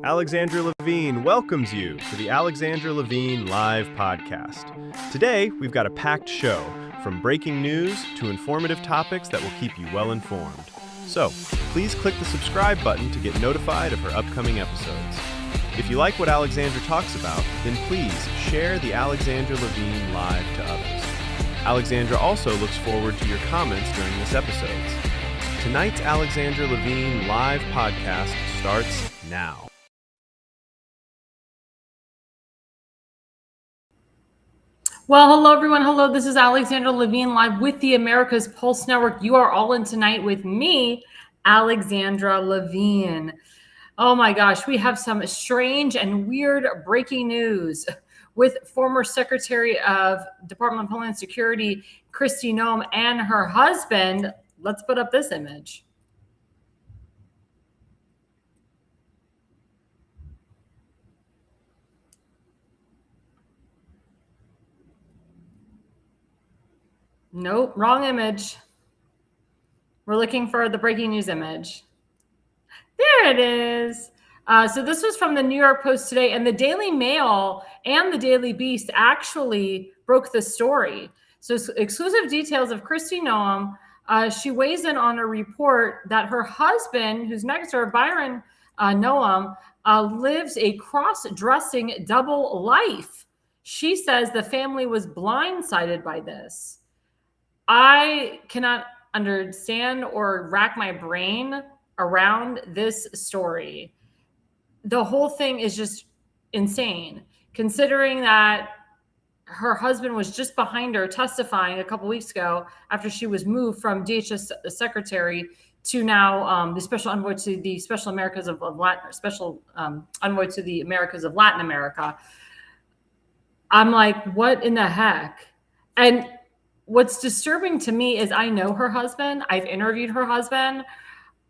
Alexandra Levine welcomes you to the Alexandra Levine Live Podcast. Today, we've got a packed show, from breaking news to informative topics that will keep you well informed. So, please click the subscribe button to get notified of her upcoming episodes. If you like what Alexandra talks about, then please share the Alexandra Levine Live to others. Alexandra also looks forward to your comments during this episode. Tonight's Alexandra Levine Live Podcast starts now. Well, hello, everyone. Hello, this is Alexandra Levine live with the America's Pulse Network. You are all in tonight with me, Alexandra Levine. Oh my gosh, we have some strange and weird breaking news with former Secretary of Department of Homeland Security, Kristi Noem, and her husband. Let's put up this image. Nope, wrong image. We're looking for the breaking news image. There it is. So this was from the New York Post today, and the Daily Mail and the Daily Beast actually broke the story. So exclusive details of Kristi Noem. She weighs in on a report that her husband, who's next to her, Byron Noem, lives a cross-dressing double life. She says the family was blindsided by this. I cannot understand or rack my brain around this story. The whole thing is just insane, considering that her husband was just behind her testifying a couple weeks ago after she was moved from DHS secretary to now the special envoy to the special Americas of Latin, special envoy to the Americas of Latin America. I'm like, what in the heck? And what's disturbing to me is I know her husband. I've interviewed her husband.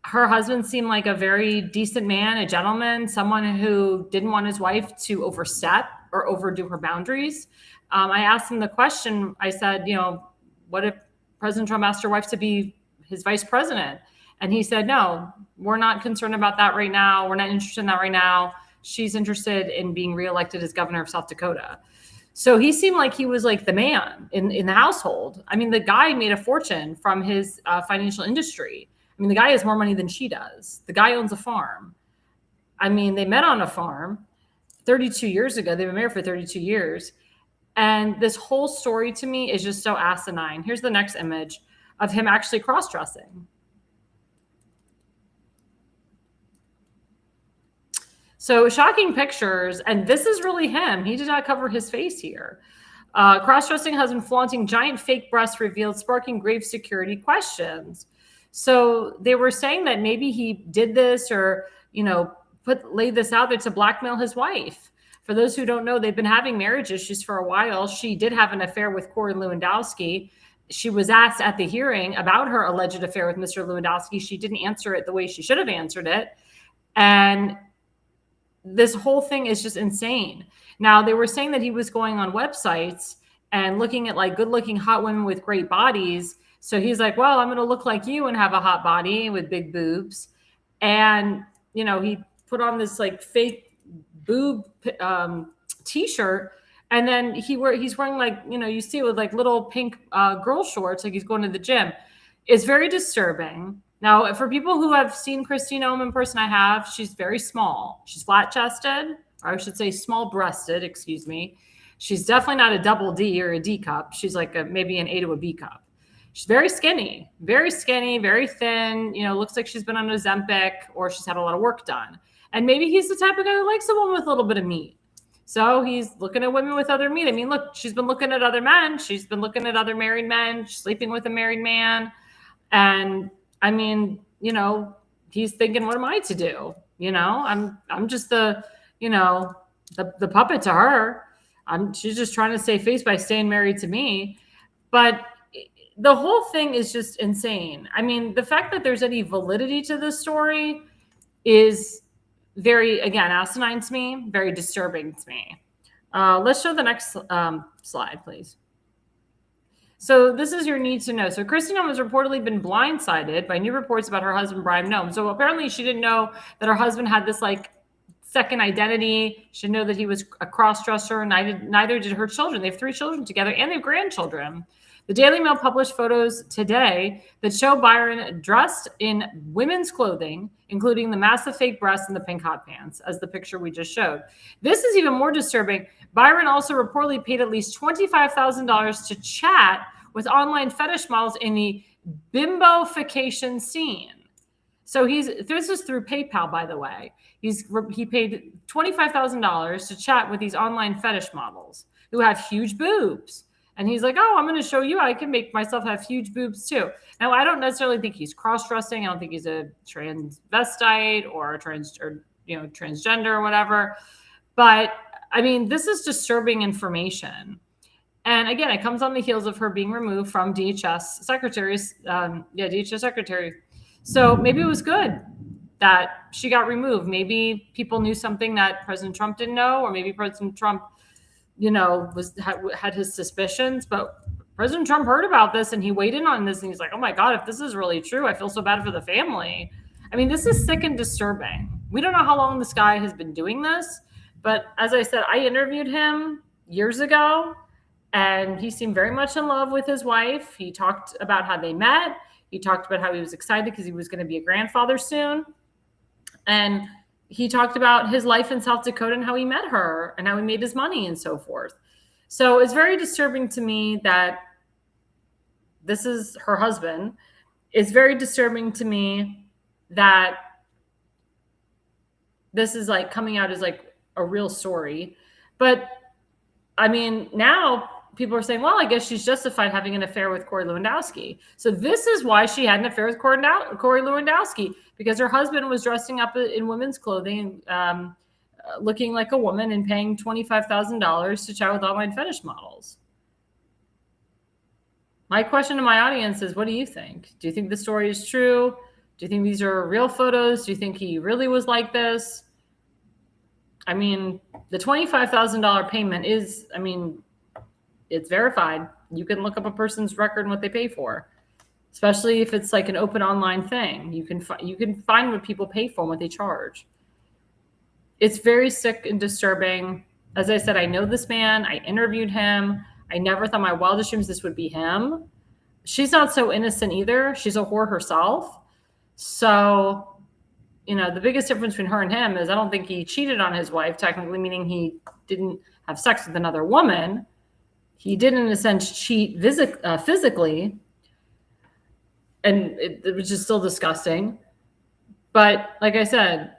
Her husband seemed like a very decent man, a gentleman, someone who didn't want his wife to overstep or overdo her boundaries. I asked him the question. I said, what if President Trump asked your wife to be his vice president? And he said, no, we're not concerned about that right now. We're not interested in that right now. She's interested in being reelected as governor of South Dakota. So he seemed like he was like the man in the household. I mean, the guy made a fortune from his financial industry. I mean, the guy has more money than she does. The guy owns a farm. I mean, they met on a farm 32 years ago. They've been married for 32 years. And this whole story to me is just so asinine. Here's the next image of him actually cross-dressing. So shocking pictures, and this is really him. He did not cover his face here. Cross-dressing husband flaunting giant fake breasts revealed, sparking grave security questions. So they were saying that maybe he did this or, laid this out there to blackmail his wife. For those who don't know, they've been having marriage issues for a while. She did have an affair with Corey Lewandowski. She was asked at the hearing about her alleged affair with Mr. Lewandowski. She didn't answer it the way she should have answered it. And this whole thing is just insane. Now, they were saying that he was going on websites and looking at like good-looking hot women with great bodies. So he's like, well, I'm going to look like you and have a hot body with big boobs. And, he put on this like fake boob t-shirt. And then he's wearing like, you see it with like little pink girl shorts, like he's going to the gym. It's very disturbing. Now, for people who have seen Kristi Noem in person, I have. She's very small. She's flat-chested, or I should say small-breasted, excuse me. She's definitely not a double D or a D cup. She's like maybe an A to a B cup. She's very skinny, very thin. Looks like she's been on Ozempic or she's had a lot of work done. And maybe he's the type of guy who likes a woman with a little bit of meat. So he's looking at women with other meat. I mean, look, she's been looking at other men. She's been looking at other married men. She's sleeping with a married man. And I mean, he's thinking, what am I to do? I'm just the puppet to her. She's just trying to save face by staying married to me. But the whole thing is just insane. I mean, the fact that there's any validity to this story is very, again, asinine to me, very disturbing to me. Let's show the next slide, please. So this is your need to know. So Kristi Noem has reportedly been blindsided by new reports about her husband, Brian Noem. So apparently she didn't know that her husband had this like second identity. She know that he was a cross-dresser, and neither did her children. They have 3 children together, and they have grandchildren. The Daily Mail published photos today that show Byron dressed in women's clothing, including the massive fake breasts and the pink hot pants, as the picture we just showed. This is even more disturbing. Byron also reportedly paid at least $25,000 to chat with online fetish models in the bimbofication scene. So this is through PayPal, by the way. He paid $25,000 to chat with these online fetish models who have huge boobs. And he's like, oh, I'm going to show you I can make myself have huge boobs too. Now, I don't necessarily think he's cross-dressing. I don't think he's a transvestite or a transgender or whatever. But I mean, this is disturbing information. And again, it comes on the heels of her being removed from DHS DHS secretary. So maybe it was good that she got removed. Maybe people knew something that President Trump didn't know, or maybe President Trump had his suspicions, but President Trump heard about this and he weighed in on this and he's like, oh my God, if this is really true, I feel so bad for the family. I mean, this is sick and disturbing. We don't know how long this guy has been doing this, but as I said, I interviewed him years ago and he seemed very much in love with his wife. He talked about how they met. He talked about how he was excited because he was going to be a grandfather soon. And he talked about his life in South Dakota and how he met her and how he made his money and so forth. So it's very disturbing to me that this is her husband. It's very disturbing to me that this is like coming out as like a real story. But I mean, now people are saying, well, I guess she's justified having an affair with Corey Lewandowski. So this is why she had an affair with Corey Lewandowski, because her husband was dressing up in women's clothing, looking like a woman and paying $25,000 to chat with online fetish models. My question to my audience is, what do you think? Do you think the story is true? Do you think these are real photos? Do you think he really was like this? I mean, the $25,000 payment is, it's verified. You can look up a person's record and what they pay for, especially if it's like an open online thing. You can find what people pay for and what they charge. It's very sick and disturbing. As I said, I know this man. I interviewed him. I never thought in my wildest dreams this would be him. She's not so innocent either. She's a whore herself. So, the biggest difference between her and him is I don't think he cheated on his wife, technically, meaning he didn't have sex with another woman. He did, in a sense, cheat physically, and it was just still disgusting. But like I said,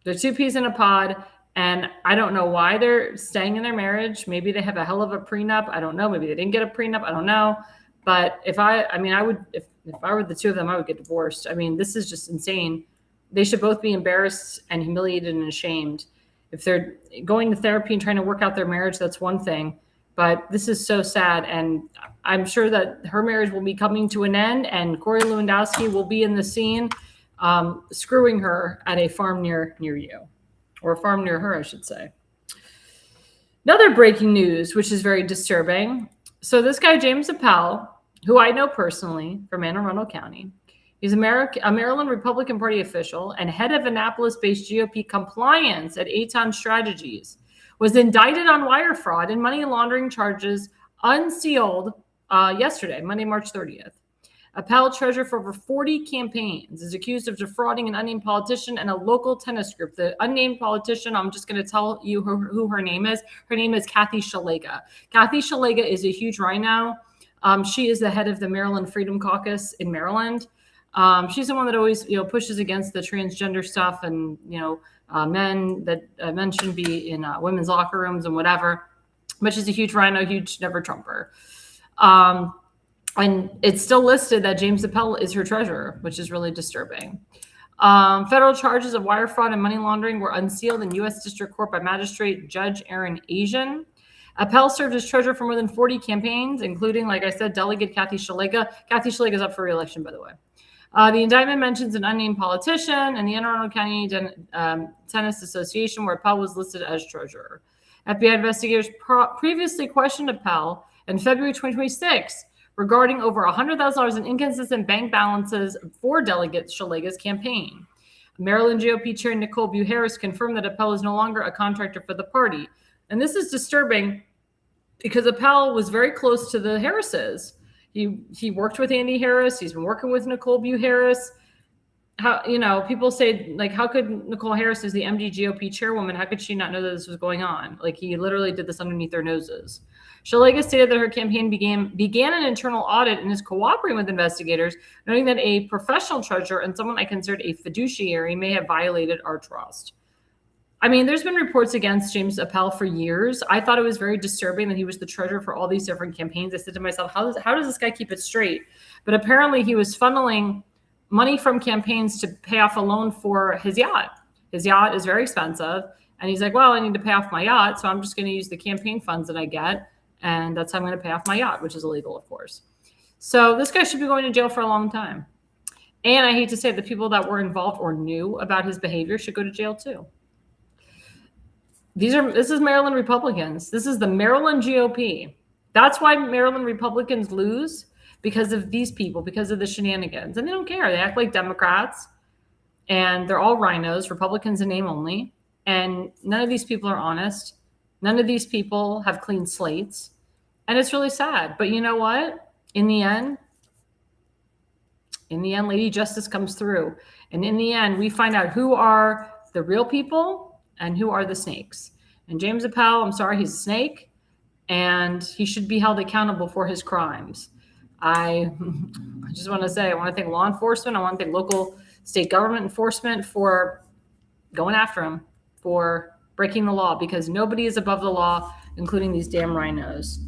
they're 2 peas in a pod, and I don't know why they're staying in their marriage. Maybe they have a hell of a prenup. I don't know. Maybe they didn't get a prenup. I don't know. But if I were the 2 of them, I would get divorced. This is just insane. They should both be embarrassed and humiliated and ashamed. If they're going to therapy and trying to work out their marriage, that's one thing. But this is so sad, and I'm sure that her marriage will be coming to an end, and Corey Lewandowski will be in the scene screwing her at a farm near you, or a farm near her, I should say. Another breaking news, which is very disturbing. So this guy, James A.L.L, who I know personally from Anne Arundel County, he's a Maryland Republican Party official and head of Annapolis-based GOP compliance at Aton Strategies, was indicted on wire fraud and money laundering charges unsealed yesterday, Monday, March 30th. A.L.L, treasurer for over 40 campaigns, is accused of defrauding an unnamed politician and a local tennis group. The unnamed politician, I'm just going to tell you who her name is. Her name is Kathy Szeliga. Kathy Szeliga is a huge rhino. She is the head of the Maryland Freedom Caucus in Maryland. She's the one that always, pushes against the transgender stuff and, men shouldn't be in women's locker rooms and whatever. But she's a huge rhino, huge never Trumper. And it's still listed that James A.L.L is her treasurer, which is really disturbing. Federal charges of wire fraud and money laundering were unsealed in U.S. District Court by Magistrate Judge Aaron Asian. A.L.L served as treasurer for more than 40 campaigns, including, like I said, Delegate Kathy Szeliga. Kathy Szeliga is up for re-election, by the way. The indictment mentions an unnamed politician and the Anne Arundel County Tennis Association, where A.L.L was listed as treasurer. FBI investigators previously questioned A.L.L in February 2026 regarding over $100,000 in inconsistent bank balances for Delegate Szeliga's campaign. Maryland GOP Chair Nicole Buharris confirmed that A.L.L is no longer a contractor for the party. And this is disturbing because A.L.L was very close to the Harrises. He worked with Andy Harris. He's been working with Nicole Buharris. How, people say, like, how could Nicole Harris, as the MD GOP chairwoman, how could she not know that this was going on? Like, he literally did this underneath their noses. Szeliga stated that her campaign began an internal audit and is cooperating with investigators, noting that a professional treasurer and someone I considered a fiduciary may have violated our trust. I mean, there's been reports against James A.L.L for years. I thought it was very disturbing that he was the treasurer for all these different campaigns. I said to myself, how does this guy keep it straight? But apparently he was funneling money from campaigns to pay off a loan for his yacht. His yacht is very expensive. And he's like, well, I need to pay off my yacht, so I'm just going to use the campaign funds that I get. And that's how I'm going to pay off my yacht, which is illegal, of course. So this guy should be going to jail for a long time. And I hate to say the people that were involved or knew about his behavior should go to jail too. This is Maryland Republicans. This is the Maryland GOP. That's why Maryland Republicans lose, because of these people, because of the shenanigans. And they don't care. They act like Democrats. And they're all rhinos, Republicans in name only. And none of these people are honest. None of these people have clean slates. And it's really sad. But you know what? In the end, Lady Justice comes through. And in the end, we find out who are the real people and who are the snakes. And James A.L.L, I'm sorry, he's a snake. And he should be held accountable for his crimes. I just want to say, I want to thank law enforcement. I want to thank local state government enforcement for going after him, for breaking the law, because nobody is above the law, including these damn rhinos.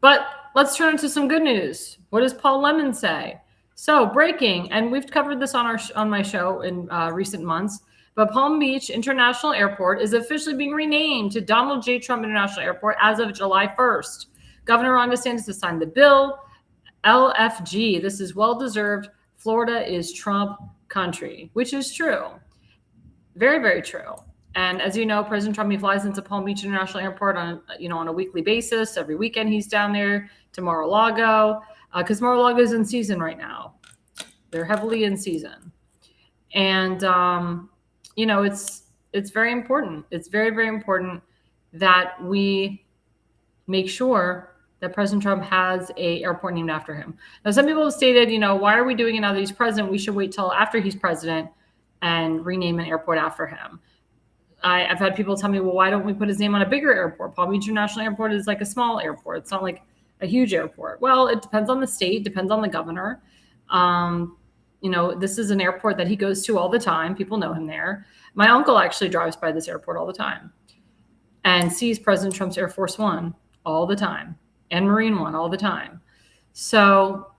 But let's turn to some good news. What does Paul Lemon say? So breaking, and we've covered this on my show in recent months, but Palm Beach International Airport is officially being renamed to Donald J. Trump International Airport as of July 1st. Governor Ron DeSantis has signed the bill. LFG, this is well-deserved. Florida is Trump country, which is true. Very, very true. And as you know, President Trump, he flies into Palm Beach International Airport on a weekly basis. Every weekend he's down there to Mar-a-Lago, because Mar-a-Lago is in season right now. They're heavily in season. And, it's very important. It's very, very important that we make sure that President Trump has a airport named after him. Now, some people have stated, why are we doing it now that he's president? We should wait till after he's president and rename an airport after him. I've had people tell me, well, why don't we put his name on a bigger airport? Palm Beach International Airport is like a small airport. It's not like a huge airport. Well, it depends on the state, depends on the governor. This is an airport that he goes to all the time. People know him there. My uncle actually drives by this airport all the time and sees President Trump's Air Force One all the time and Marine One all the time. So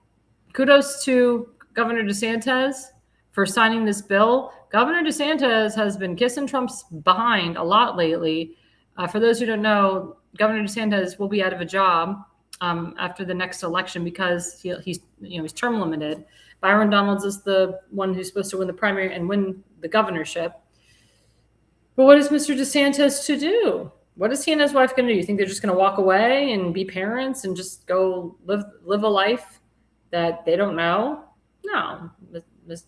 kudos to Governor DeSantis for signing this bill. Governor DeSantis has been kissing Trump's behind a lot lately. For those who don't know, Governor DeSantis will be out of a job after the next election because he's term limited. Byron Donalds is the one who's supposed to win the primary and win the governorship. But what is Mr. DeSantis to do? What is he and his wife going to do? You think they're just going to walk away and be parents and just go live a life that they don't know? No.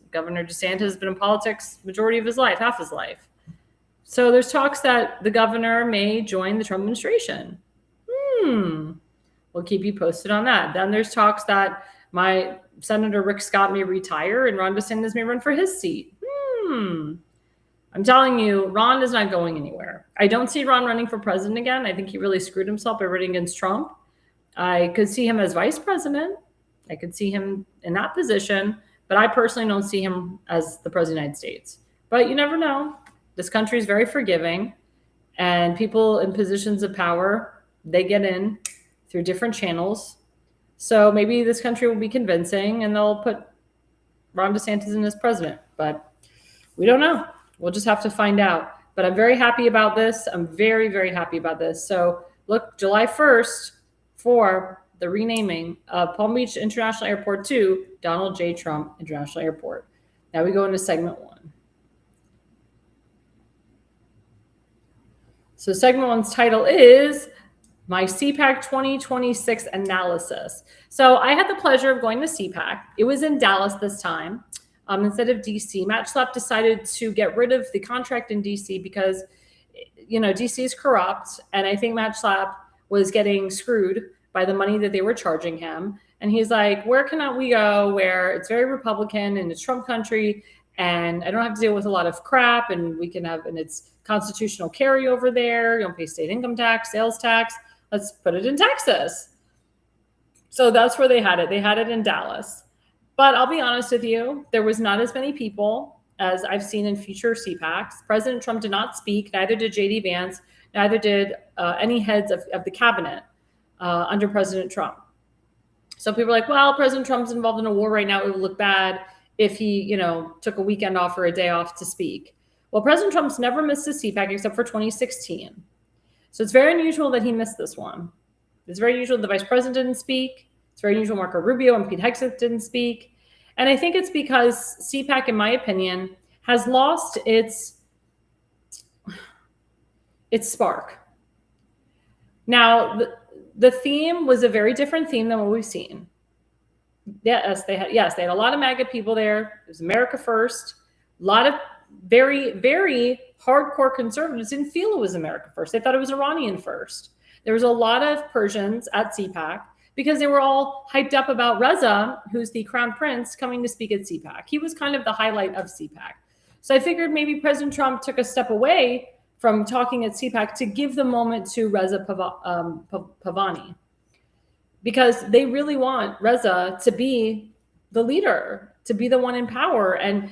Governor DeSantis has been in politics majority of his life, half his life. So there's talks that the governor may join the Trump administration. We'll keep you posted on that. Then there's talks that my Senator Rick Scott may retire and Ron DeSantis may run for his seat. I'm telling you, Ron is not going anywhere. I don't see Ron running for president again. I think he really screwed himself by running against Trump. I could see him as vice president. I could see him in that position, but I personally don't see him as the president of the United States. But you never know. This country is very forgiving, and people in positions of power, they get in through different channels. So maybe this country will be convincing and they'll put Ron DeSantis in as president, but we don't know. We'll just have to find out. But I'm very happy about this. I'm very, very happy about this. So look, July 1st for the renaming of Palm Beach International Airport to Donald J. Trump International Airport. Now we go into segment one. So segment one's title is My CPAC 2026 Analysis. So I had the pleasure of going to CPAC. It was in Dallas this time. instead of DC. Matt Schlapp decided to get rid of the contract in DC because, DC is corrupt. And I think Matt Schlapp was getting screwed by the money that they were charging him. And he's like, where can we go where it's very Republican and it's Trump country and I don't have to deal with a lot of crap and it's constitutional carryover there. You don't pay state income tax, sales tax. Let's put it in Texas. So that's where they had it. They had it in Dallas. But I'll be honest with you, there was not as many people as I've seen in future CPACs. President Trump did not speak, neither did J.D. Vance, neither did any heads of the cabinet under President Trump. So people are like, well, President Trump's involved in a war right now. It would look bad if he, took a weekend off or a day off to speak. Well, President Trump's never missed a CPAC except for 2016. So it's very unusual that he missed this one. It's very unusual the vice president didn't speak. It's very unusual Marco Rubio and Pete Hegseth didn't speak. And I think it's because CPAC, in my opinion, has lost its spark. Now, the theme was a very different theme than what we've seen. Yes, they had a lot of MAGA people there. It was America first. A lot of very, very hardcore conservatives didn't feel it was America first. They thought it was Iranian first. There was a lot of Persians at CPAC because they were all hyped up about Reza, who's the crown prince, coming to speak at CPAC. He was kind of the highlight of CPAC. So I figured maybe President Trump took a step away from talking at CPAC to give the moment to Reza Pavani, because they really want Reza to be the leader, to be the one in power. And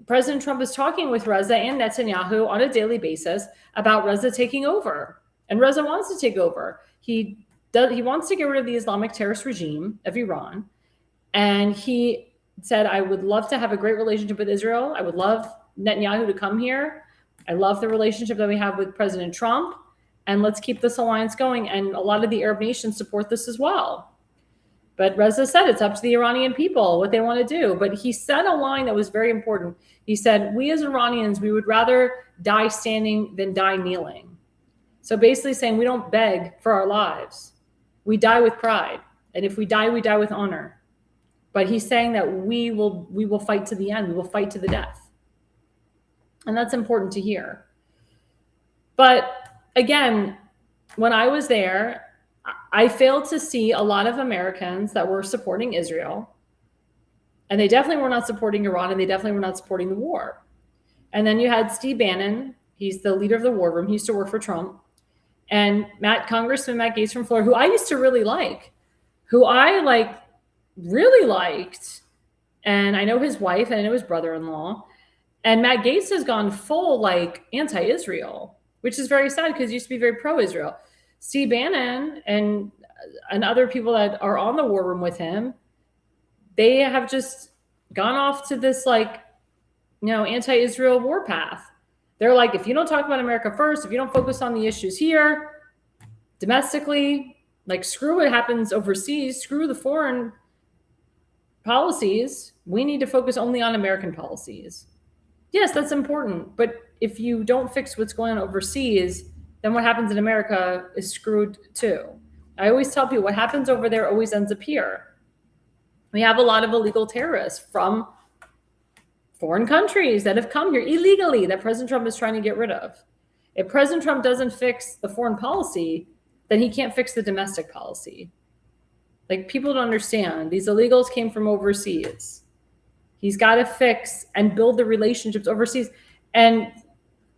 President Trump is talking with Reza and Netanyahu on a daily basis about Reza taking over. And Reza wants to take over. He wants to get rid of the Islamic terrorist regime of Iran. And he said, I would love to have a great relationship with Israel. I would love Netanyahu to come here. I love the relationship that we have with President Trump. And let's keep this alliance going. And a lot of the Arab nations support this as well. But Reza said it's up to the Iranian people what they want to do. But he said a line that was very important. He said, we as Iranians, we would rather die standing than die kneeling. So basically saying we don't beg for our lives. We die with pride. And if we die with honor. But he's saying that we will fight to the end. We will fight to the death. And that's important to hear. But again, when I was there, I failed to see a lot of Americans that were supporting Israel. And they definitely were not supporting Iran, and they definitely were not supporting the war. And then you had Steve Bannon. He's the leader of the war room. He used to work for Trump. And Congressman Matt Gaetz from Florida, who I used to really like, really liked. And I know his wife and I know his brother-in-law. And Matt Gaetz has gone full anti-Israel, which is very sad because he used to be very pro-Israel. Steve Bannon and other people that are on the war room with him, they have just gone off to this anti-Israel war path. They're like, if you don't talk about America first, if you don't focus on the issues here domestically, screw what happens overseas, screw the foreign policies. We need to focus only on American policies. Yes, that's important. But if you don't fix what's going on overseas, then what happens in America is screwed too. I always tell people what happens over there always ends up here. We have a lot of illegal terrorists from foreign countries that have come here illegally that President Trump is trying to get rid of. If President Trump doesn't fix the foreign policy, then he can't fix the domestic policy. People don't understand. These illegals came from overseas. He's got to fix and build the relationships overseas. And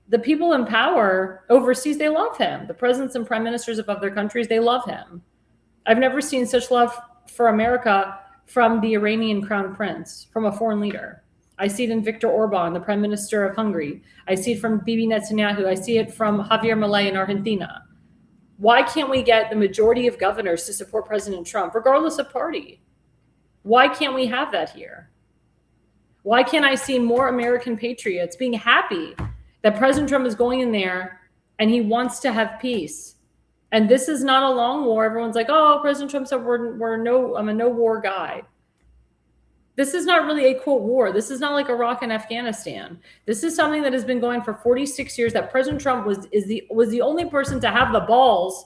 the people in power overseas, they love him. The presidents and prime ministers of other countries, they love him. I've never seen such love for America from the Iranian crown prince, from a foreign leader. I see it in Viktor Orban, the prime minister of Hungary. I see it from Bibi Netanyahu. I see it from Javier Milei in Argentina. Why can't we get the majority of governors to support President Trump, regardless of party? Why can't we have that here? Why can't I see more American patriots being happy that President Trump is going in there and he wants to have peace? And this is not a long war. Everyone's like, oh, President Trump said I'm a no war guy. This is not really a quote war. This is not like Iraq and Afghanistan. This is something that has been going for 46 years that President Trump was the only person to have the balls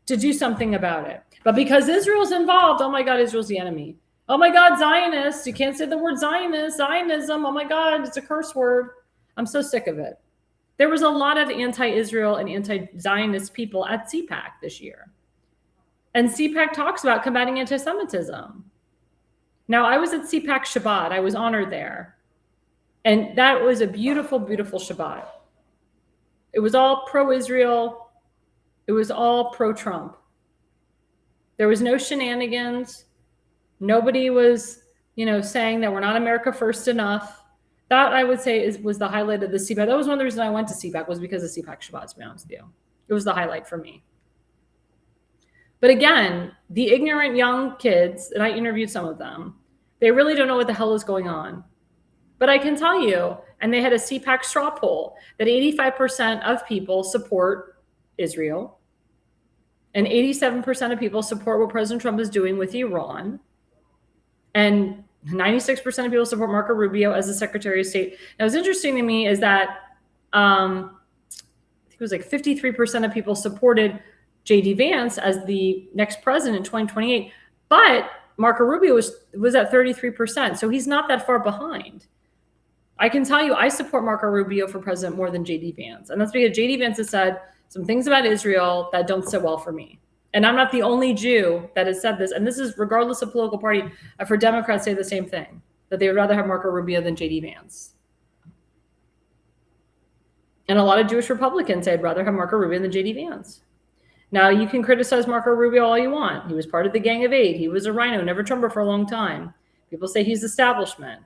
to do something about it. But because Israel's involved, oh my God, Israel's the enemy. Oh my God, Zionists. You can't say the word Zionist, Zionism. Oh my God, it's a curse word. I'm so sick of it. There was a lot of anti-Israel and anti-Zionist people at CPAC this year. And CPAC talks about combating anti-Semitism. Now, I was at CPAC Shabbat. I was honored there. And that was a beautiful, beautiful Shabbat. It was all pro-Israel. It was all pro-Trump. There was no shenanigans. Nobody was, saying that we're not America first enough. That, I would say, was the highlight of the CPAC. That was one of the reasons I went to CPAC, was because of CPAC Shabbat, to be honest with you. It was the highlight for me. But again, the ignorant young kids, and I interviewed some of them, they really don't know what the hell is going on. But I can tell you, and they had a CPAC straw poll, that 85% of people support Israel, and 87% of people support what President Trump is doing with Iran, and 96% of people support Marco Rubio as the Secretary of State. Now, what's interesting to me is that I think it was like 53% of people supported J.D. Vance as the next president in 2028, but Marco Rubio was at 33%, so he's not that far behind. I can tell you, I support Marco Rubio for president more than J.D. Vance, and that's because J.D. Vance has said some things about Israel that don't sit well for me. And I'm not the only Jew that has said this, and this is regardless of political party. I've heard Democrats say the same thing, that they would rather have Marco Rubio than J.D. Vance. And a lot of Jewish Republicans say I'd rather have Marco Rubio than J.D. Vance. Now, you can criticize Marco Rubio all you want. He was part of the Gang of Eight. He was a rhino, never Trumper for a long time. People say he's establishment.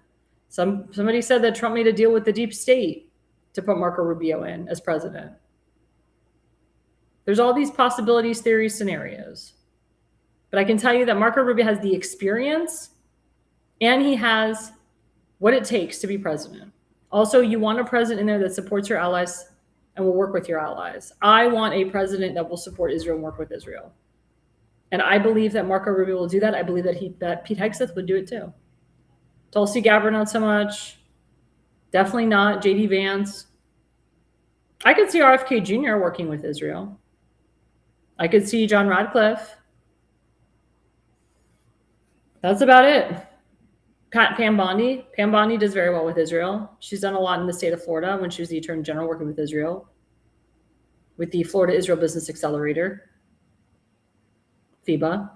Somebody said that Trump made a deal with the deep state to put Marco Rubio in as president. There's all these possibilities, theories, scenarios. But I can tell you that Marco Rubio has the experience and he has what it takes to be president. Also, you want a president in there that supports your allies and will work with your allies. I want a president that will support Israel and work with Israel. And I believe that Marco Rubio will do that. I believe that Pete Hegseth would do it too. Tulsi Gabbard, not so much. Definitely not. J.D. Vance. I could see RFK Jr. working with Israel. I could see John Radcliffe. That's about it. Pam Bondi. Pam Bondi does very well with Israel. She's done a lot in the state of Florida when she was the Attorney General working with Israel, with the Florida Israel Business Accelerator, FIBA.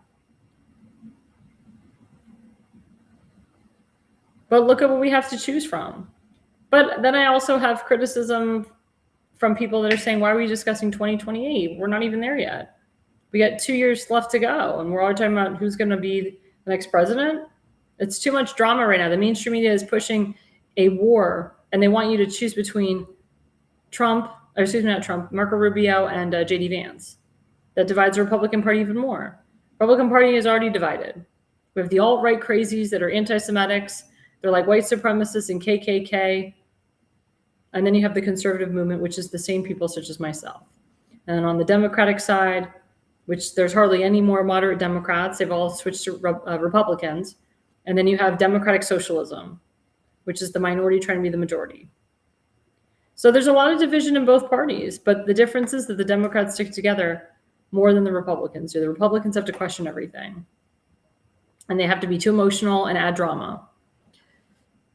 But look at what we have to choose from. But then I also have criticism from people that are saying, why are we discussing 2028? We're not even there yet. We got 2 years left to go. And we're all talking about who's going to be the next president. It's too much drama right now. The mainstream media is pushing a war, and they want you to choose between Marco Rubio and J.D. Vance. That divides the Republican Party even more. Republican Party is already divided. We have the alt-right crazies that are anti-Semitics. They're like white supremacists and KKK. And then you have the conservative movement, which is the same people such as myself. And then on the Democratic side, which there's hardly any more moderate Democrats. They've all switched to Republicans. And then you have democratic socialism, which is the minority trying to be the majority. So there's a lot of division in both parties, but the difference is that the Democrats stick together more than the Republicans do. The Republicans have to question everything. And they have to be too emotional and add drama.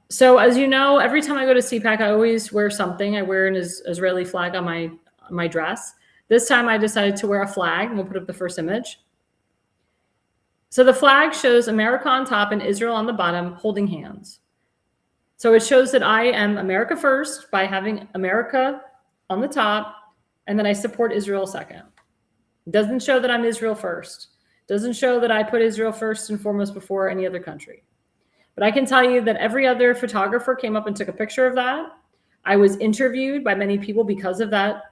So as you know, every time I go to CPAC, I always wear something. I wear an Israeli flag on my dress. This time I decided to wear a flag, and we'll put up the first image. So the flag shows America on top and Israel on the bottom holding hands. So it shows that I am America first by having America on the top, and then I support Israel second. It doesn't show that I'm Israel first. It doesn't show that I put Israel first and foremost before any other country. But I can tell you that every other photographer came up and took a picture of that. I was interviewed by many people because of that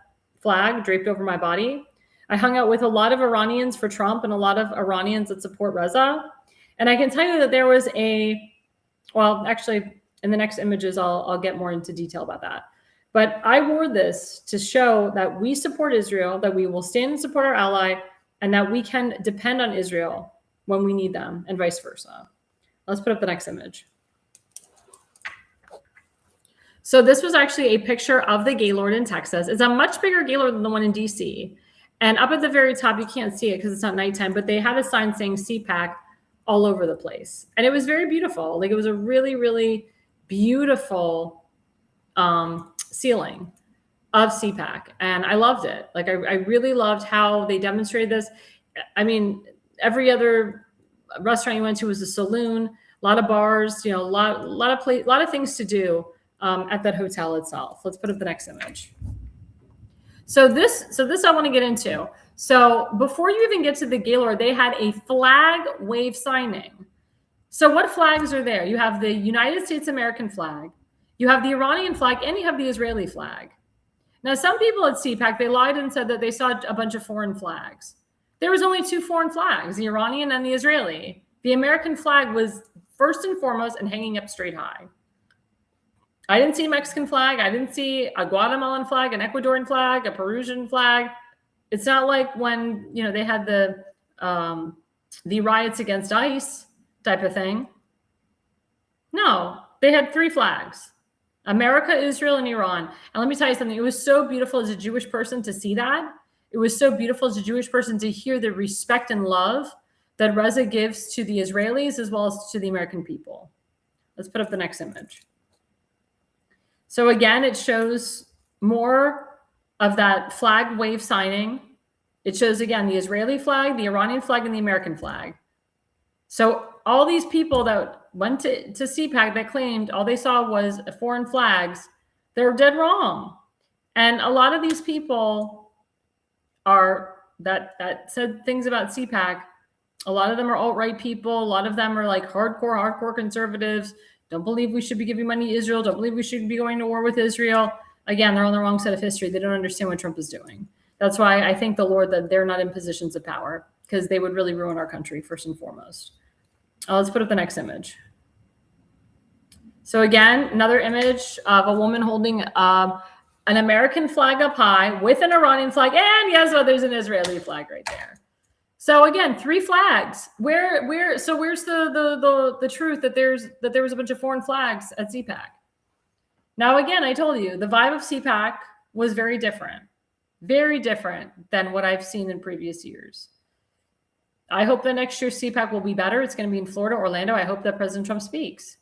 flag draped over my body. I hung out with a lot of Iranians for Trump and a lot of Iranians that support Reza. And I can tell you that there was actually in the next images, I'll get more into detail about that. But I wore this to show that we support Israel, that we will stand and support our ally, and that we can depend on Israel when we need them, and vice versa. Let's put up the next image. So this was actually a picture of the Gaylord in Texas. It's a much bigger Gaylord than the one in DC. And up at the very top, you can't see it because it's not nighttime, but they had a sign saying CPAC all over the place. And it was very beautiful. Like, it was a really, really beautiful ceiling of CPAC. And I loved it. Like, I really loved how they demonstrated this. I mean, every other restaurant you went to was a saloon, a lot of bars, a lot of things to do at that hotel itself. Let's put up the next image. So this I want to get into. So before you even get to the Gaylord, they had a flag wave signing. So what flags are there? You have the United States American flag, you have the Iranian flag, and you have the Israeli flag. Now, some people at CPAC, they lied and said that they saw a bunch of foreign flags. There was only 2 foreign flags, the Iranian and the Israeli. The American flag was first and foremost and hanging up straight high. I didn't see a Mexican flag. I didn't see a Guatemalan flag, an Ecuadorian flag, a Peruvian flag. It's not like when, they had the riots against ICE type of thing. No, they had 3 flags: America, Israel, and Iran. And let me tell you something. It was so beautiful as a Jewish person to see that. It was so beautiful as a Jewish person to hear the respect and love that Reza gives to the Israelis as well as to the American people. Let's put up the next image. So again, it shows more of that flag wave signing. It shows, again, the Israeli flag, the Iranian flag, and the American flag. So all these people that went to CPAC that claimed all they saw was foreign flags, they're dead wrong. And a lot of these people that said things about CPAC, a lot of them are alt-right people. A lot of them are like hardcore conservatives. Don't believe we should be giving money to Israel. Don't believe we should be going to war with Israel. Again, they're on the wrong side of history. They don't understand what Trump is doing. That's why I thank the Lord that they're not in positions of power, because they would really ruin our country first and foremost. Let's put up the next image. So again, another image of a woman holding an American flag up high with an Iranian flag, and yes, there's an Israeli flag right there. So again, 3 flags. Where's the truth that there was a bunch of foreign flags at CPAC? Now, again, I told you the vibe of CPAC was very different than what I've seen in previous years. I hope that next year's CPAC will be better. It's going to be in Florida, Orlando. I hope that President Trump speaks.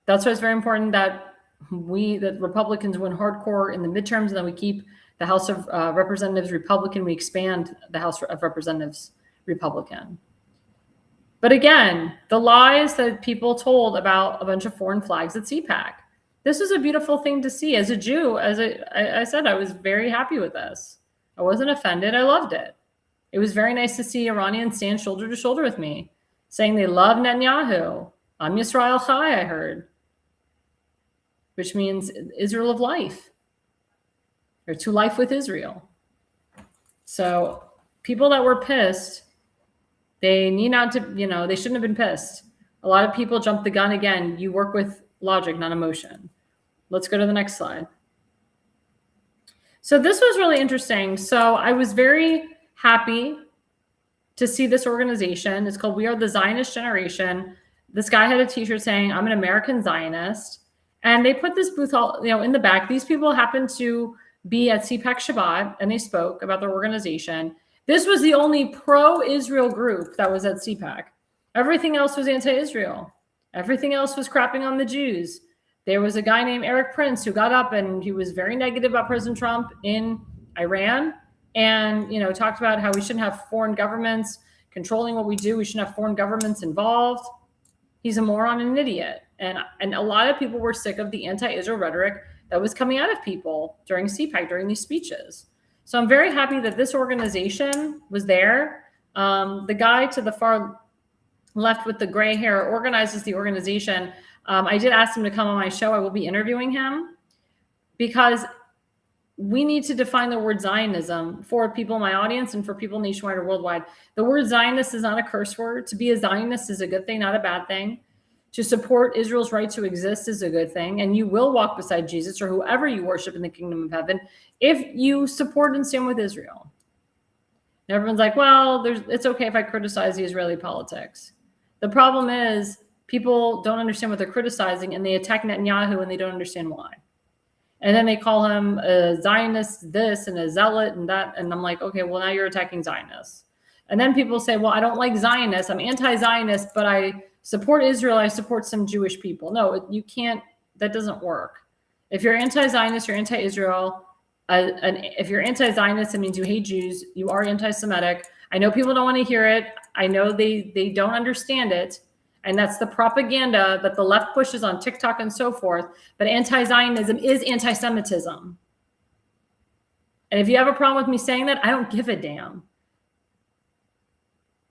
That's why it's very important that Republicans win hardcore in the midterms, and then we keep the House of Representatives Republican. We expand the House of Representatives Republican. But again, the lies that people told about a bunch of foreign flags at CPAC. This was a beautiful thing to see. As a Jew, as I said, I was very happy with this. I wasn't offended. I loved it. It was very nice to see Iranians stand shoulder to shoulder with me, saying they love Netanyahu. Am Yisrael Chai, I heard, which means Israel of life, or to life with Israel. So people that were pissed, they need not to, they shouldn't have been pissed. A lot of people jumped the gun. Again, you work with logic, not emotion. Let's go to the next slide. So this was really interesting. So I was very happy to see this organization. It's called We Are the Zionist Generation. This guy had a t-shirt saying, I'm an American Zionist. And they put this booth all, in the back. These people happened to be at CPAC Shabbat, and they spoke about their organization. This was the only pro-Israel group that was at CPAC. Everything else was anti-Israel. Everything else was crapping on the Jews. There was a guy named Eric Prince who got up and he was very negative about President Trump in Iran, and talked about how we shouldn't have foreign governments controlling what we do. We shouldn't have foreign governments involved. He's a moron and an idiot. And a lot of people were sick of the anti-Israel rhetoric that was coming out of people during CPAC, during these speeches. So I'm very happy that this organization was there. The guy to the far left with the gray hair organizes the organization. I did ask him to come on my show. I will be interviewing him, because we need to define the word Zionism for people in my audience and for people nationwide or worldwide. The word Zionist is not a curse word. To be a Zionist is a good thing, not a bad thing. To support Israel's right to exist is a good thing. And you will walk beside Jesus or whoever you worship in the kingdom of heaven if you support and stand with Israel. And everyone's like, well, it's okay if I criticize the Israeli politics. The problem is people don't understand what they're criticizing, and they attack Netanyahu and they don't understand why. And then they call him a Zionist this and a zealot and that. And I'm like, okay, well, now you're attacking Zionists. And then people say, well, I don't like Zionists. I'm anti-Zionist, but I support Israel. I support some Jewish people. No, you can't. That doesn't work. If you're anti-Zionist, you're anti-Israel. And if you're anti-Zionist, it means you hate Jews. You are anti-Semitic. I know people don't want to hear it. I know they don't understand it. And that's the propaganda that the left pushes on TikTok and so forth. But anti-Zionism is anti-Semitism. And if you have a problem with me saying that, I don't give a damn.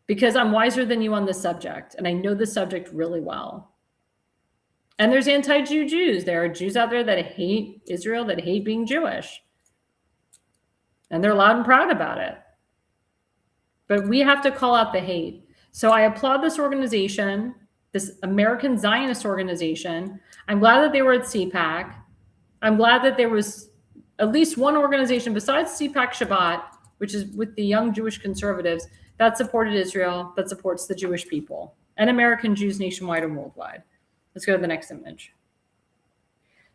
Because I'm wiser than you on this subject. And I know the subject really well. And there's anti-Jew Jews. There are Jews out there that hate Israel, that hate being Jewish. And they're loud and proud about it. But we have to call out the hate. So I applaud this organization, this American Zionist organization. I'm glad that they were at CPAC. I'm glad that there was at least one organization besides CPAC Shabbat, which is with the young Jewish conservatives, that supported Israel, that supports the Jewish people and American Jews nationwide and worldwide. Let's go to the next image.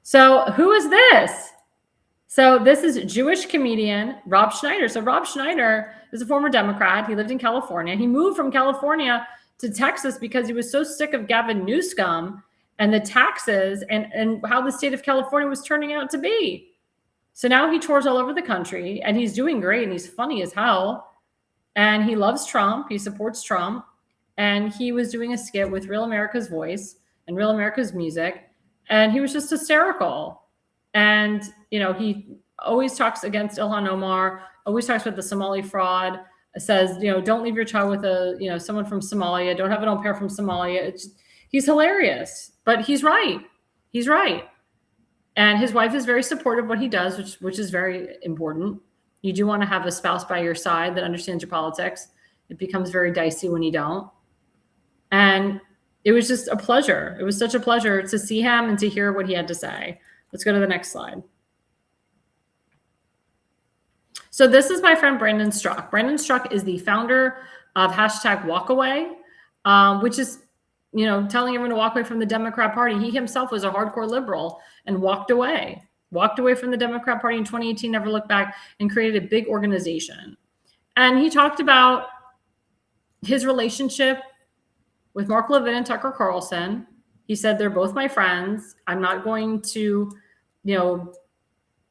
So who is this? So this is Jewish comedian Rob Schneider. So Rob Schneider is a former Democrat. He lived in California. He moved from California to Texas because he was so sick of Gavin Newsom and the taxes and how the state of California was turning out to be. So now he tours all over the country and he's doing great and he's funny as hell. And he loves Trump. He supports Trump. And he was doing a skit with Real America's Voice and Real America's Music. And he was just hysterical. And, you know, he always talks against Ilhan Omar, always talks about the Somali fraud, says, you know, don't leave your child with someone from Somalia. Don't have an au pair from Somalia. He's hilarious, but he's right. He's right. And his wife is very supportive of what he does, which is very important. You do want to have a spouse by your side that understands your politics. It becomes very dicey when you don't. And it was just a pleasure. It was such a pleasure to see him and to hear what he had to say. Let's go to the next slide. So this is my friend Brandon Struck. Brandon Struck is the founder of #Walkaway, which is, you know, telling everyone to walk away from the Democrat Party. He himself was a hardcore liberal and walked away from the Democrat Party in 2018, never looked back, and created a big organization. And he talked about his relationship with Mark Levin and Tucker Carlson. He said, they're both my friends. I'm not going to, you know,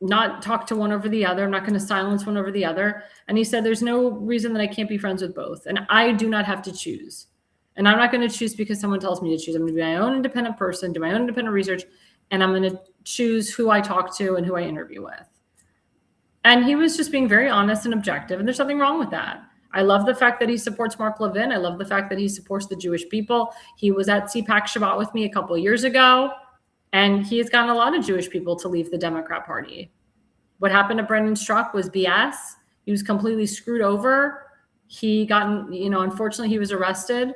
not talk to one over the other. I'm not going to silence one over the other. And he said, there's no reason that I can't be friends with both. And I do not have to choose. And I'm not going to choose because someone tells me to choose. I'm going to be my own independent person, do my own independent research, and I'm going to choose who I talk to and who I interview with. And he was just being very honest and objective. And there's nothing wrong with that. I love the fact that he supports Mark Levin. I love the fact that he supports the Jewish people. He was at CPAC Shabbat with me a couple of years ago, and he has gotten a lot of Jewish people to leave the Democrat Party. What happened to Brendan Struck was BS. He was completely screwed over. He got, you know, unfortunately, he was arrested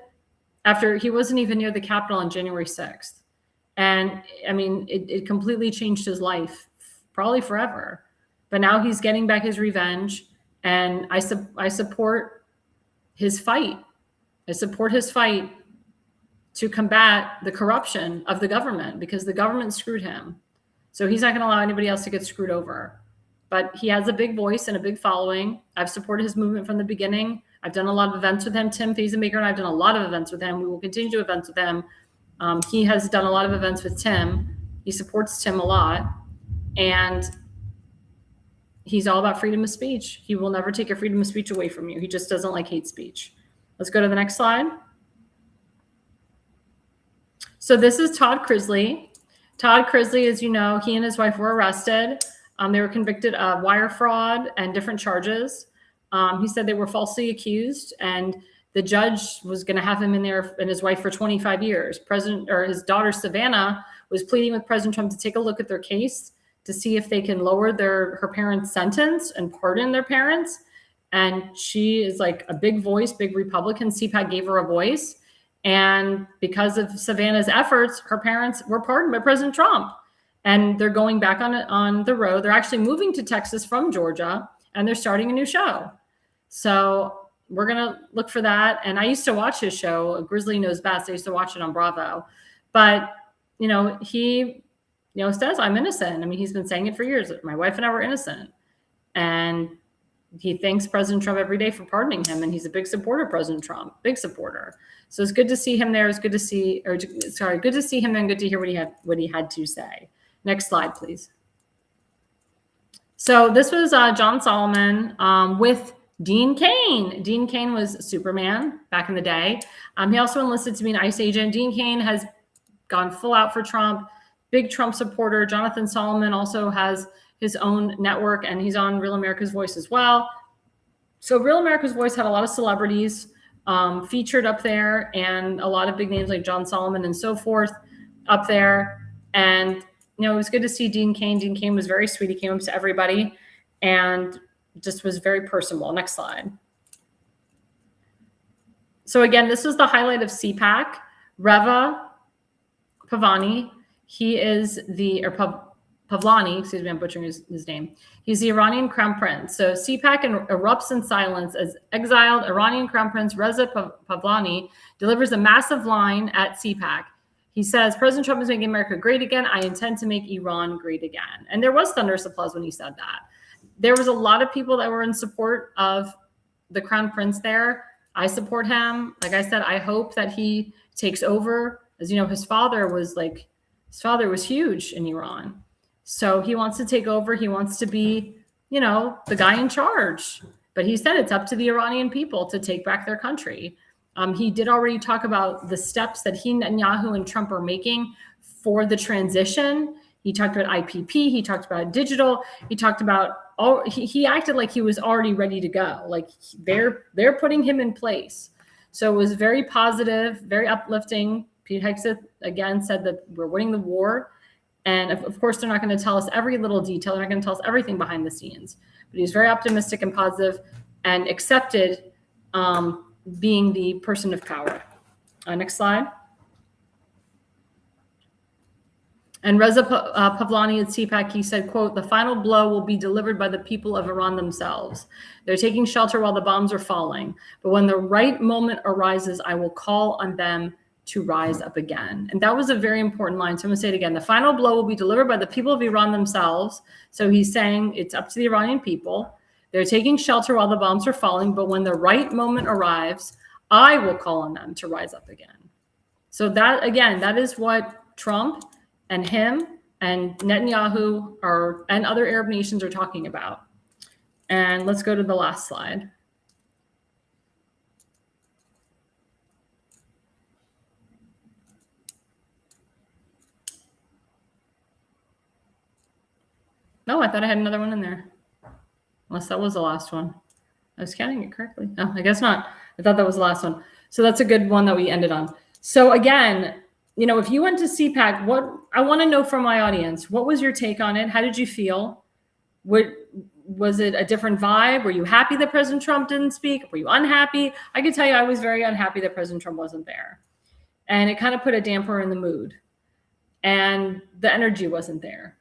after he wasn't even near the Capitol on January 6th. And I mean, it completely changed his life, probably forever. But now he's getting back his revenge. And I support his fight. I support his fight to combat the corruption of the government, because the government screwed him. So he's not going to allow anybody else to get screwed over. But he has a big voice and a big following. I've supported his movement from the beginning. I've done a lot of events with him. Tim Fiesenmaker and I have done a lot of events with him. We will continue to do events with him. He has done a lot of events with Tim. He supports Tim a lot. And he's all about freedom of speech. He will never take your freedom of speech away from you. He just doesn't like hate speech. Let's go to the next slide. So this is Todd Crisley. Todd Crisley, as you know, he and his wife were arrested. They were convicted of wire fraud and different charges. He said they were falsely accused, and the judge was going to have him in there and his wife for 25 years. His daughter Savannah was pleading with President Trump to take a look at their case to see if they can lower her parents' sentence and pardon their parents. And she is like a big voice, big Republican. CPAC gave her a voice. And because of Savannah's efforts, her parents were pardoned by President Trump. And they're going back on the road. They're actually moving to Texas from Georgia, and they're starting a new show. So we're going to look for that. And I used to watch his show, Grizzly Knows Best. I used to watch it on Bravo. But, you know, he, you know, says I'm innocent. I mean, he's been saying it for years. My wife and I were innocent. And he thanks President Trump every day for pardoning him, and he's a big supporter of President Trump, big supporter. So it's good to see him there. It's good to see, good to see him and good to hear what he had to say. Next slide, please. So this was John Solomon with Dean Cain. Dean Cain was Superman back in the day. He also enlisted to be an ICE agent. Dean Cain has gone full out for Trump, big Trump supporter. Jonathan Solomon also has his own network, and he's on Real America's Voice as well. So Real America's Voice had a lot of celebrities featured up there, and a lot of big names like John Solomon and so forth up there. And, you know, it was good to see Dean Cain. Dean Cain was very sweet. He came up to everybody and just was very personable. Next slide. So again, this is the highlight of CPAC. Reva Pavani, he is the, or Pavlani, excuse me, I'm butchering his name. He's the Iranian crown prince. So CPAC erupts in silence as exiled Iranian crown prince Reza Pavlani delivers a massive line at CPAC. He says, President Trump is making America great again. I intend to make Iran great again. And there was thunderous applause when he said that. There was a lot of people that were in support of the crown prince there. I support him. Like I said, I hope that he takes over. As you know, his father was huge in Iran. So he wants to take over. He wants to be, you know, the guy in charge. But he said it's up to the Iranian people to take back their country. He did already talk about the steps that he, Netanyahu, and Trump are making for the transition. He talked about IPP. He talked about digital. He talked about he acted like he was already ready to go. Like they're putting him in place. So it was very positive, very uplifting. Pete Hegseth again said that we're winning the war. And of course, they're not going to tell us every little detail. They're not going to tell us everything behind the scenes. But he's very optimistic and positive and accepted being the person of power. Next slide. And Reza Pavlani at CPAC, he said, quote, the final blow will be delivered by the people of Iran themselves. They're taking shelter while the bombs are falling. But when the right moment arises, I will call on them to rise up again. And that was a very important line. So I'm going to say it again. The final blow will be delivered by the people of Iran themselves. So he's saying it's up to the Iranian people. They're taking shelter while the bombs are falling. But when the right moment arrives, I will call on them to rise up again. So that, again, that is what Trump and him and Netanyahu and other Arab nations are talking about. And let's go to the last slide. No, I thought I had another one in there. Unless that was the last one. I was counting it correctly. No, I guess not. I thought that was the last one. So that's a good one that we ended on. So again, you know, if you went to CPAC, what I want to know from my audience, what was your take on it? How did you feel? Was it a different vibe? Were you happy that President Trump didn't speak? Were you unhappy? I can tell you I was very unhappy that President Trump wasn't there. And it kind of put a damper in the mood. And the energy wasn't there.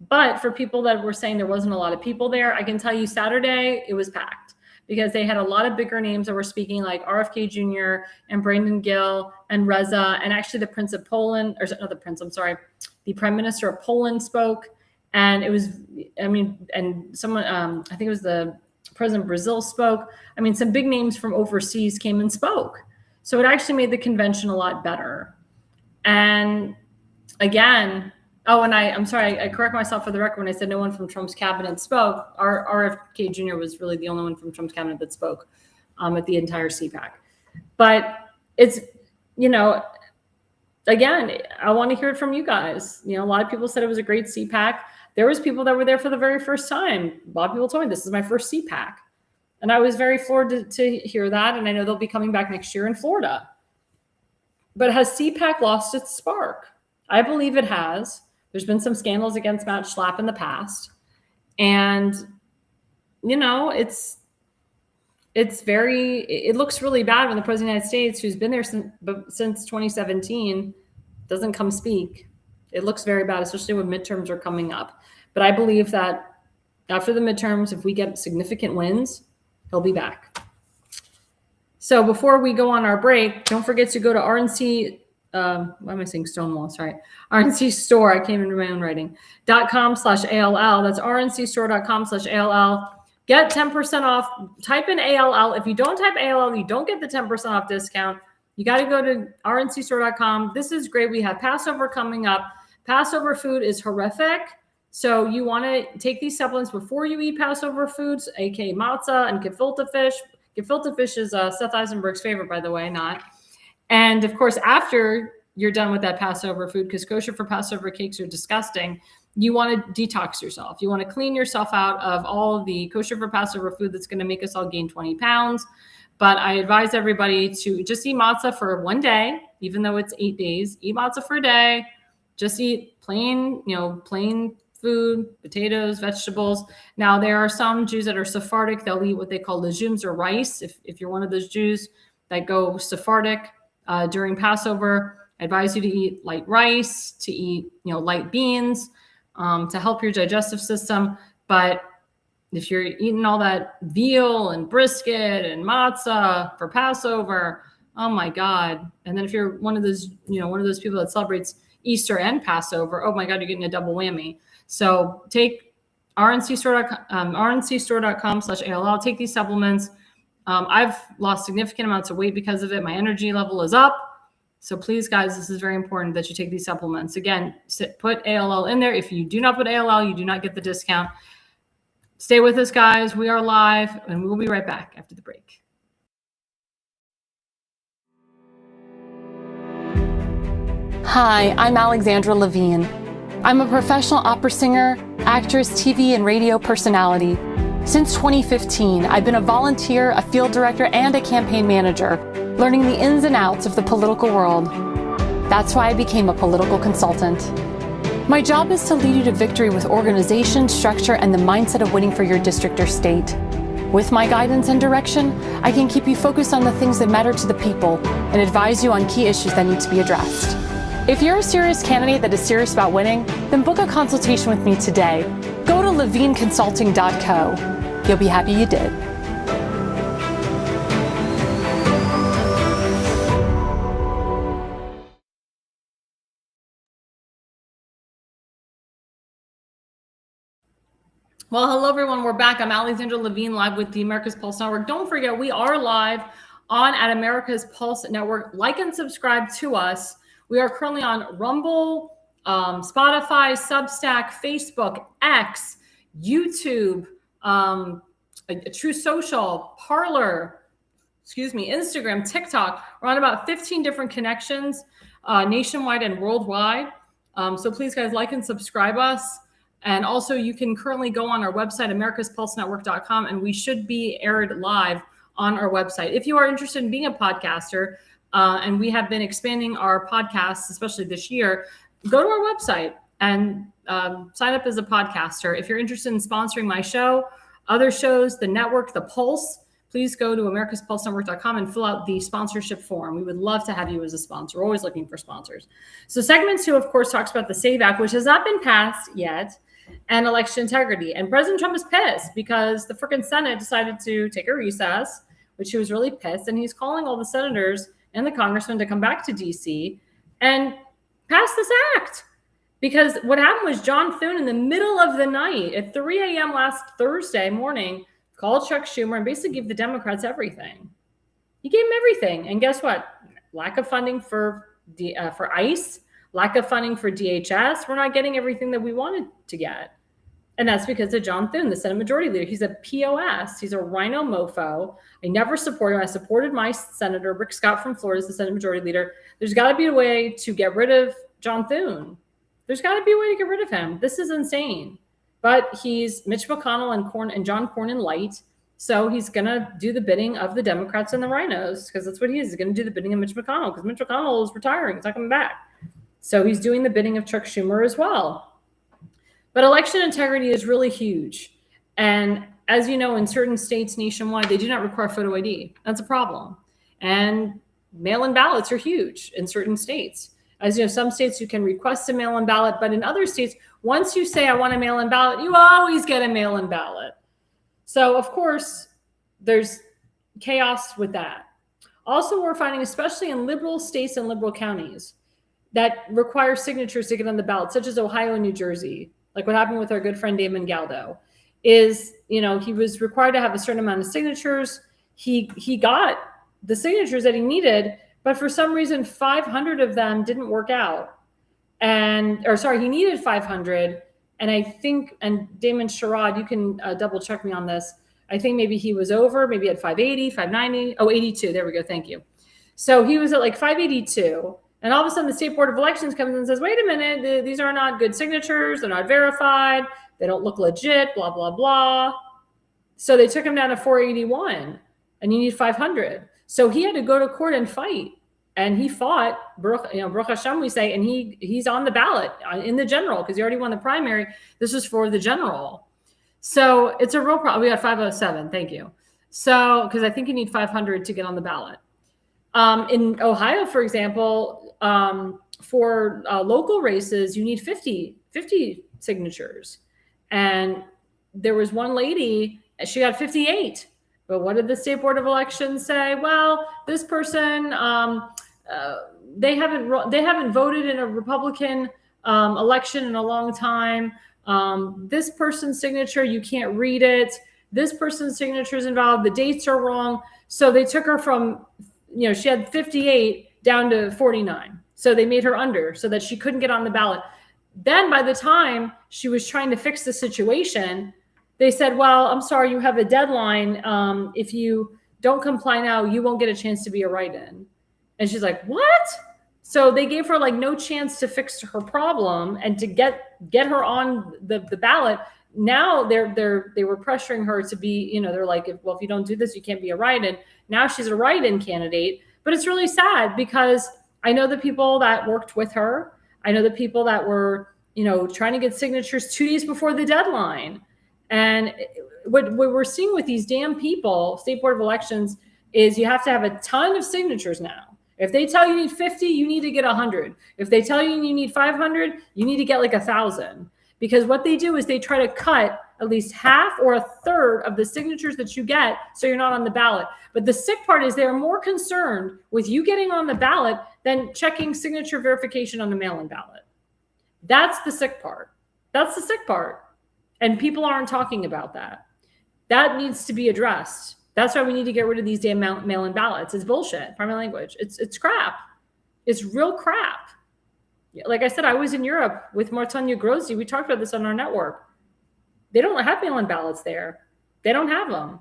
But for people that were saying there wasn't a lot of people there, I can tell you Saturday it was packed because they had a lot of bigger names that were speaking, like RFK Jr. and Brandon Gill and Reza, and actually the Prince of Poland, or not the Prince, I'm sorry, the Prime Minister of Poland spoke. And it was, I mean, and someone, I think it was the President of Brazil spoke. I mean, some big names from overseas came and spoke. So it actually made the convention a lot better. And again, oh, and I'm sorry, I correct myself for the record when I said no one from Trump's cabinet spoke. RFK Jr. was really the only one from Trump's cabinet that spoke at the entire CPAC. But it's, you know, again, I want to hear it from you guys. You know, a lot of people said it was a great CPAC. There was people that were there for the very first time. A lot of people told me this is my first CPAC. And I was very floored to hear that. And I know they'll be coming back next year in Florida. But has CPAC lost its spark? I believe it has. There's been some scandals against Matt Schlapp in the past. And, you know, it looks really bad when the President of the United States, who's been there since 2017, doesn't come speak. It looks very bad, especially when midterms are coming up. But I believe that after the midterms, if we get significant wins, he'll be back. So before we go on our break, don't forget to go to RNC. Why am I saying Stonewall? Sorry. RNC Store. I came into my own writing. .com/ALL. That's RNCstore.com/ALL. Get 10% off. Type in A.L.L. If you don't type A.L.L, you don't get the 10% off discount. You got to go to rncstore.com. This is great. We have Passover coming up. Passover food is horrific. So you want to take these supplements before you eat Passover foods, aka matzah and gefilte fish. Gefilte fish is Seth Eisenberg's favorite, by the way, not. And of course, after you're done with that Passover food, because kosher for Passover cakes are disgusting, you want to detox yourself. You want to clean yourself out of all of the kosher for Passover food that's going to make us all gain 20 pounds. But I advise everybody to just eat matzah for one day, even though it's 8 days. Eat matzah for a day. Just eat plain food, potatoes, vegetables. Now, there are some Jews that are Sephardic. They'll eat what they call legumes or rice. If you're one of those Jews that go Sephardic during Passover, I advise you to eat light rice, to eat light beans, to help your digestive system. But if you're eating all that veal and brisket and matzah for Passover, oh my God. And then if you're one of those people that celebrates Easter and Passover, oh my God, you're getting a double whammy. So take rncstore.com/ALL. Take these supplements. I've lost significant amounts of weight because of it. My energy level is up. So please, guys, this is very important that you take these supplements. Again, put A.L.L in there. If you do not put A.L.L, you do not get the discount. Stay with us, guys. We are live, and we will be right back after the break. Hi, I'm Alexandra Levine. I'm a professional opera singer, actress, TV, and radio personality. Since 2015, I've been a volunteer, a field director, and a campaign manager, learning the ins and outs of the political world. That's why I became a political consultant. My job is to lead you to victory with organization, structure, and the mindset of winning for your district or state. With my guidance and direction, I can keep you focused on the things that matter to the people and advise you on key issues that need to be addressed. If you're a serious candidate that is serious about winning, then book a consultation with me today. Go to levineconsulting.co. You'll be happy you did. Well, hello, everyone. We're back. I'm Alexandra Levine, live with the America's Pulse Network. Don't forget, we are live at America's Pulse Network. Like and subscribe to us. We are currently on Rumble, Spotify, Substack, Facebook, X, YouTube, True Social, Parler, Instagram, TikTok. We're on about 15 different connections nationwide and worldwide. So please, guys, like and subscribe us. And also, you can currently go on our website, AmericasPulseNetwork.com, and we should be aired live on our website. If you are interested in being a podcaster, and we have been expanding our podcasts, especially this year, go to our website and sign up as a podcaster. If you're interested in sponsoring my show, other shows, the network, the Pulse, please go to AmericasPulseNetwork.com and fill out the sponsorship form. We would love to have you as a sponsor. We're always looking for sponsors. So segment 2, of course, talks about the SAVE Act, which has not been passed yet, and election integrity. And President Trump is pissed because the freaking Senate decided to take a recess, which he was really pissed. And he's calling all the senators and the congressmen to come back to D.C. and pass this act. Because what happened was John Thune, in the middle of the night at 3 a.m. last Thursday morning, called Chuck Schumer and basically gave the Democrats everything. He gave them everything. And guess what? Lack of funding for ICE, lack of funding for DHS. We're not getting everything that we wanted to get. And that's because of John Thune, the Senate Majority Leader. He's a POS. He's a rhino mofo. I never supported him. I supported my Senator, Rick Scott from Florida, as the Senate Majority Leader. There's got to be a way to get rid of John Thune. There's got to be a way to get rid of him. This is insane. But he's Mitch McConnell and John Cornyn light. So he's going to do the bidding of the Democrats and the rhinos, because that's what he is. He's going to do the bidding of Mitch McConnell, because Mitch McConnell is retiring. He's not coming back. So he's doing the bidding of Chuck Schumer as well. But election integrity is really huge. And as you know, in certain states nationwide, they do not require photo ID. That's a problem. And mail-in ballots are huge in certain states. As you know, some states you can request a mail-in ballot, but in other states, once you say, I want a mail-in ballot, you always get a mail-in ballot. So, of course, there's chaos with that. Also, we're finding, especially in liberal states and liberal counties, that require signatures to get on the ballot, such as Ohio and New Jersey, like what happened with our good friend Damon Galdo. is, he was required to have a certain amount of signatures. He got the signatures that he needed, but for some reason, 500 of them didn't work out. He needed 500. And I think, and Damon Sherrod, you can double check me on this. I think maybe he was over, maybe at 580, 590. Oh, 82. There we go. Thank you. So he was at like 582. And all of a sudden the State Board of Elections comes in and says, wait a minute, these are not good signatures. They're not verified. They don't look legit, blah, blah, blah. So they took him down to 481 and you need 500. So he had to go to court and fight. And he fought, Baruch Hashem, we say, and he's on the ballot in the general because he already won the primary. This was for the general. So it's a real problem. We got 507. Thank you. So, because I think you need 500 to get on the ballot. In Ohio, for example, for local races, you need 50 signatures. And there was one lady, she got 58. But what did the State Board of Elections say? Well, this person, they haven't voted in a Republican election in a long time. This person's signature, you can't read it. This person's signature is involved. The dates are wrong. So they took her from, she had 58 down to 49. So they made her under so that she couldn't get on the ballot. Then by the time she was trying to fix the situation, they said, well, I'm sorry, you have a deadline. If you don't comply now, you won't get a chance to be a write-in. And she's like, what? So they gave her like no chance to fix her problem and to get her on the ballot. Now they were pressuring her to be, they're like, if you don't do this, you can't be a write-in. Now she's a write-in candidate. But it's really sad because I know the people that worked with her. I know the people that were, trying to get signatures 2 days before the deadline. And what we're seeing with these damn people, State Board of Elections, is you have to have a ton of signatures now. If they tell you need 50, you need to get 100. If they tell you you need 500, you need to get like 1,000. Because what they do is they try to cut at least half or a third of the signatures that you get so you're not on the ballot. But the sick part is they're more concerned with you getting on the ballot than checking signature verification on the mail-in ballot. That's the sick part. That's the sick part. And people aren't talking about that. That needs to be addressed. That's why we need to get rid of these damn mail-in ballots. It's bullshit. Pardon my language. It's crap. It's real crap. Like I said, I was in Europe with Martanya Grossi. We talked about this on our network. They don't have mail-in ballots there. They don't have them.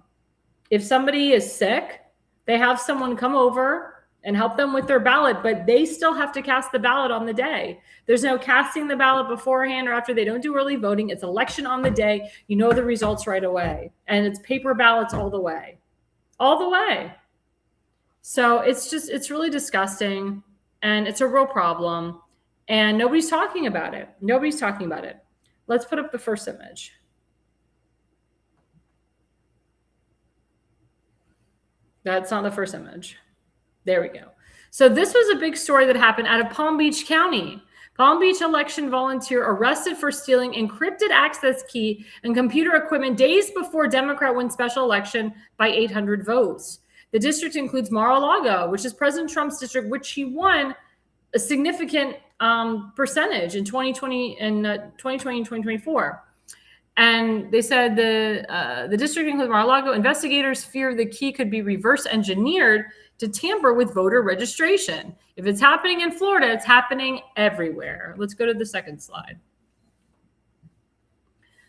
If somebody is sick, they have someone come over and help them with their ballot, but they still have to cast the ballot on the day. There's no casting the ballot beforehand or after. They don't do early voting. It's election on the day. You know the results right away. And it's paper ballots all the way. All the way. So it's really disgusting. And it's a real problem. And nobody's talking about it. Nobody's talking about it. Let's put up the first image. That's not the first image. There we go. So this was a big story that happened out of Palm Beach County. Palm Beach election volunteer arrested for stealing encrypted access key and computer equipment days before Democrat wins special election by 800 votes. The district includes Mar-a-Lago, which is President Trump's district, which he won a significant percentage in 2020 and 2024. And they said the district includes Mar-a-Lago. Investigators fear the key could be reverse engineered to tamper with voter registration. If it's happening in Florida, it's happening everywhere. Let's go to the second slide.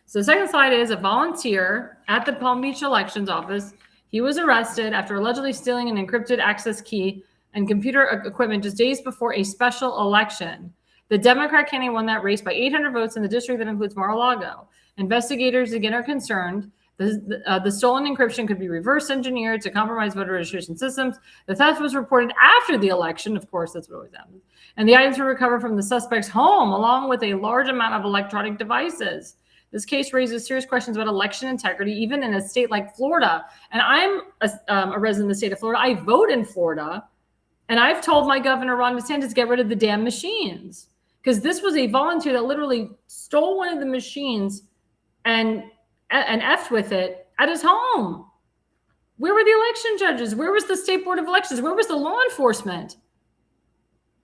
So the second slide is a volunteer at the Palm Beach Elections Office. He was arrested after allegedly stealing an encrypted access key and computer equipment just days before a special election. The Democrat candidate won that race by 800 votes in the district that includes Mar-a-Lago. Investigators again are concerned the stolen encryption could be reverse engineered to compromise voter registration systems. The theft was reported after the election. Of course, that's what always happens. And the items were recovered from the suspect's home, along with a large amount of electronic devices. This case raises serious questions about election integrity, even in a state like Florida. And I'm a resident of the state of Florida. I vote in Florida. And I've told my governor, Ron DeSantis, to get rid of the damn machines. Because this was a volunteer that literally stole one of the machines and effed with it at his home. Where were the election judges? Where was the State Board of Elections? Where was the law enforcement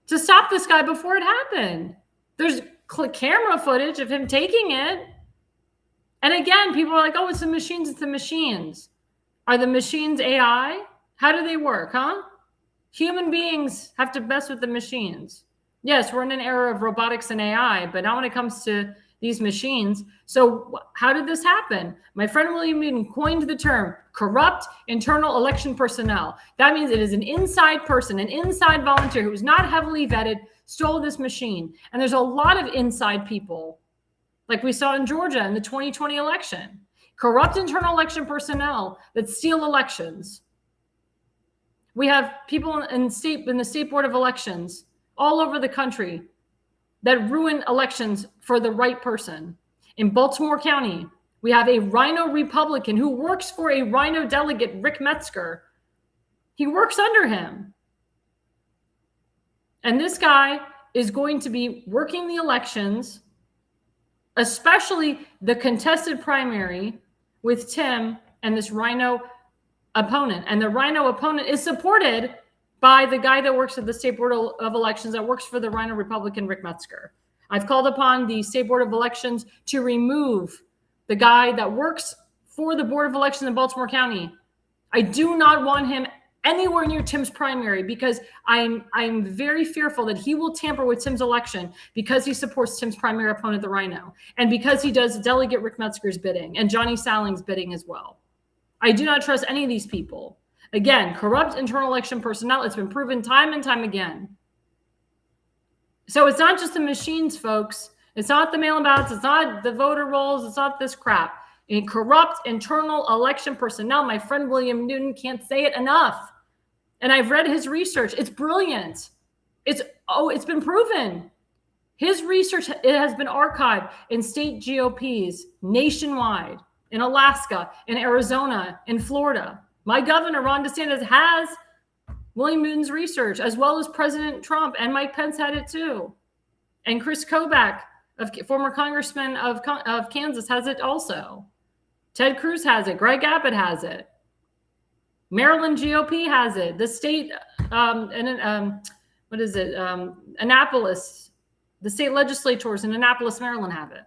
to stop this guy before it happened? There's camera footage of him taking it And again, people are like, oh, it's the machines, it's the machines. Are the machines AI? How do they work, huh? Human beings have to mess with the machines. Yes, we're in an era of robotics and AI, but not when it comes to these machines. So how did this happen? My friend William Newton coined the term corrupt internal election personnel. That means it is an inside person, an inside volunteer who was not heavily vetted, stole this machine. And there's a lot of inside people, like we saw in Georgia in the 2020 election. Corrupt internal election personnel that steal elections. We have people in the state board of elections all over the country that ruin elections for the right person. In Baltimore County, we have a Rhino Republican who works for a Rhino delegate, Rick Metzger. He works under him. And this guy is going to be working the elections, especially the contested primary with Tim and this Rhino opponent. And the Rhino opponent is supported by the guy that works at the State Board of Elections that works for the Rhino Republican, Rick Metzger. I've called upon the State Board of Elections to remove the guy that works for the Board of Elections in Baltimore County. I do not want him anywhere near Tim's primary because I'm very fearful that he will tamper with Tim's election because he supports Tim's primary opponent, the Rhino, and because he does Delegate Rick Metzger's bidding and Johnny Salling's bidding as well. I do not trust any of these people. Again, corrupt internal election personnel. It's been proven time and time again. So it's not just the machines, folks. It's not the mail-in ballots. It's not the voter rolls. It's not this crap. And corrupt internal election personnel. My friend William Newton can't say it enough. And I've read his research. It's brilliant. It's been proven. His research, it has been archived in state GOPs nationwide, in Alaska, in Arizona, in Florida. My governor, Ron DeSantis, has William Newton's research, as well as President Trump, and Mike Pence had it too. And Chris Kobach, former congressman of Kansas, has it also. Ted Cruz has it. Greg Abbott has it. Maryland GOP has it. The state, Annapolis, the state legislators in Annapolis, Maryland have it.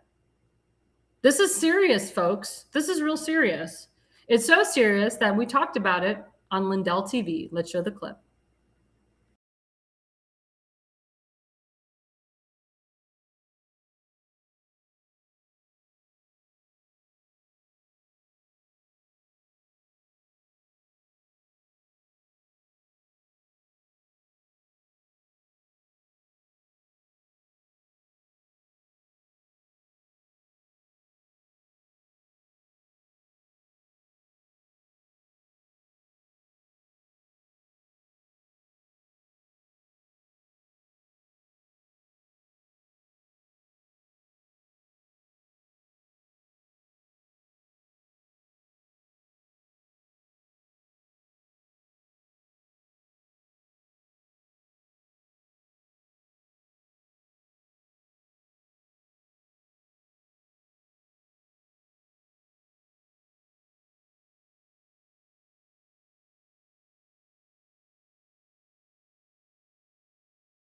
This is serious, folks. This is real serious. It's so serious that we talked about it on Lindell TV. Let's show the clip.